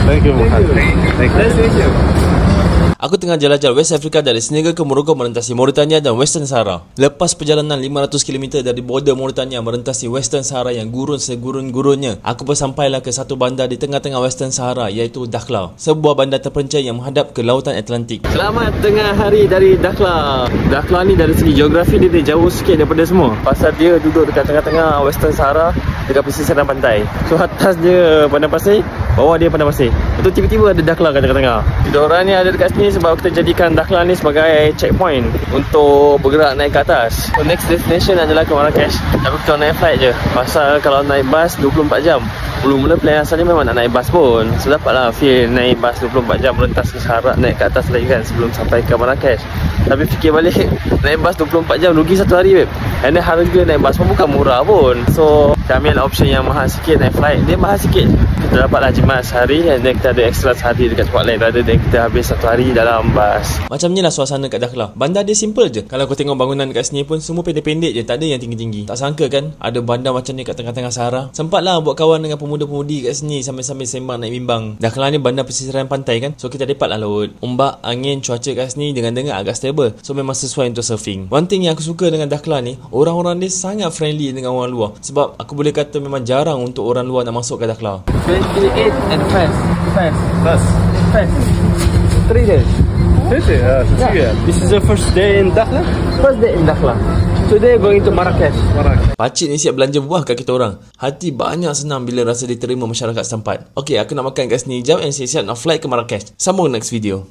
Thank you, Muhammad. Thank you. Nice to meet you. Aku tengah jelajah West Africa dari Senegal ke Morocco merentasi Mauritania dan Western Sahara. Lepas perjalanan 500 km dari border Mauritania merentasi Western Sahara yang gurun segurun-gurunnya, aku pun sampailah ke satu bandar di tengah-tengah Western Sahara iaitu Dakhla, sebuah bandar terpencil yang menghadap ke lautan Atlantik. Selamat tengah hari dari Dakhla. Dakhla ni dari segi geografi dia jauh sikit daripada semua. Pasal dia duduk dekat tengah-tengah Western Sahara, dekat pesisir dan pantai. So atas dia padang pasir, bawah dia padang pasir. Lepas tu tiba-tiba ada Dakhla kat tengah-tengah. Kita orang ni ada dekat sini sebab kita jadikan Dakhla ni sebagai checkpoint untuk bergerak naik ke atas. So next destination adalah ke Marrakesh. Tapi kita naik flight je. Pasal kalau naik bas 24 jam. Mula-mula plan asalnya memang nak naik bas pun. So dapatlah feel naik bas 24 jam merentas ke Sahara, naik ke atas lagi kan sebelum sampai ke Marrakesh. Tapi fikir balik, naik bas 24 jam rugi satu hari babe. And then harga naik bas pun bukan murah pun. So kita ambil option yang mahal sikit, naik flight. Dia mahal sikit. Kita dapatlah jimat sehari and then kita ada extra sehari dekat tempat lain rather than kita habis satu hari dalam bas. Macam ni lah suasana kat Dakhla. Bandar dia simple je. Kalau kau tengok bangunan kat sini pun semua pendek-pendek je, tak ada yang tinggi-tinggi. Tak sangka kan ada bandar macam ni kat tengah-tengah Sahara. Sempatlah buat kawan dengan pemuda-pemudi kat sini sambil-sambil sembang naik bimbang. Dakhla ni bandar pesisiran pantai kan, so kita dapatlah laut. Ombak, angin, cuaca kat sini dengar-dengar agak stable, so memang sesuai untuk surfing. One thing yang aku suka dengan Dakhla ni, orang-orang dia sangat friendly dengan orang luar. Sebab aku boleh kata memang jarang untuk orang luar nak masuk ke Dakhla. 28 and fast. 3 days. This is the first day in Dakhla? First day in Dakhla. Today going to Marrakesh. Pakcik ni siap belanja buah kat kita orang. Hati banyak senang bila rasa diterima masyarakat setempat. Okay, aku nak makan kat sini jap and siap-siap nak flight ke Marrakesh. Sambung next video.